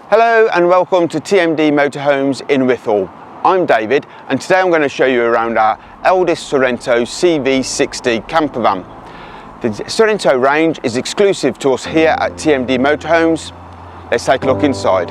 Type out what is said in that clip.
Hello and welcome to TMD Motorhomes in Withal. I'm David and today I'm going to show you around our Elddis Sorento CV60 camper van. The Sorento range is exclusive to us here at TMD Motorhomes. Let's take a look inside.